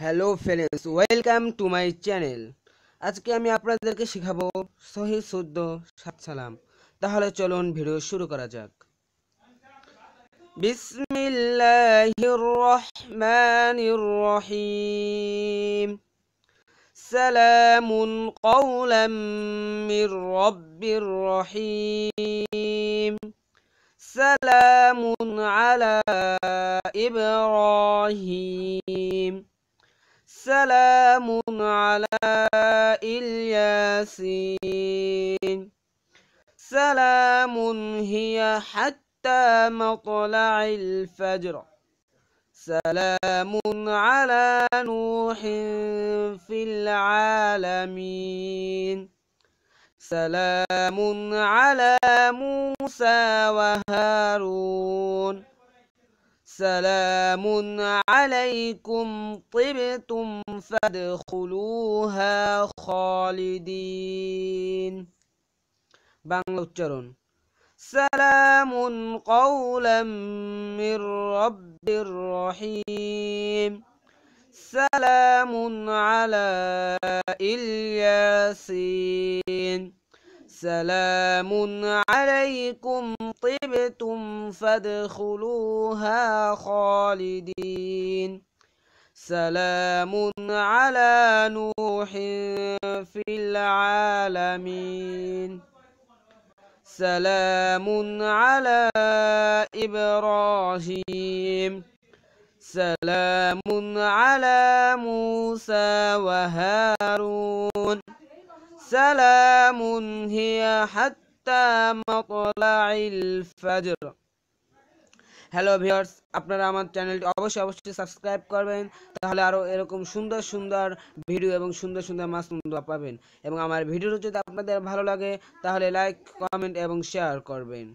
Hello friends, welcome to my channel. আজকে আমি আপনাদেরকে শেখাবো সহি শুদ্ধ সাত সালাম। তাহলে চলুন ভিডিও শুরু করা যাক। বিসমিল্লাহির রহমানির রহিম। সালামুন কওলাম মির রব্বির রহিম। সালামুন আলা ইব্রাহিম। سلام على الياسين. سلام هي حتى مطلع الفجر. سلام على نوح في العالمين. سلام على موسى وهارون. سلام عليكم طبتم فادخلوها خالدين. বাংলা উচ্চারণ। سلام قولا من رب رحيم. سلام على الياسين. سلام عليكم طبتم فادخلوها خالدين. سلام على نوح في العالمين. سلام على إبراهيم. سلام على موسى وهارون. سلام هي حتى مطلع الفجر. হ্যালো ভিউয়ার্স, আপনারা আমার চ্যানেলটি অবশ্যই সাবস্ক্রাইব করবেন, তাহলে আরও এরকম সুন্দর সুন্দর ভিডিও এবং সুন্দর সুন্দর মাসুন্দ পাবেন। এবং আমার ভিডিওটি যদি আপনাদের ভালো লাগে তাহলে লাইক, কমেন্ট এবং শেয়ার করবেন।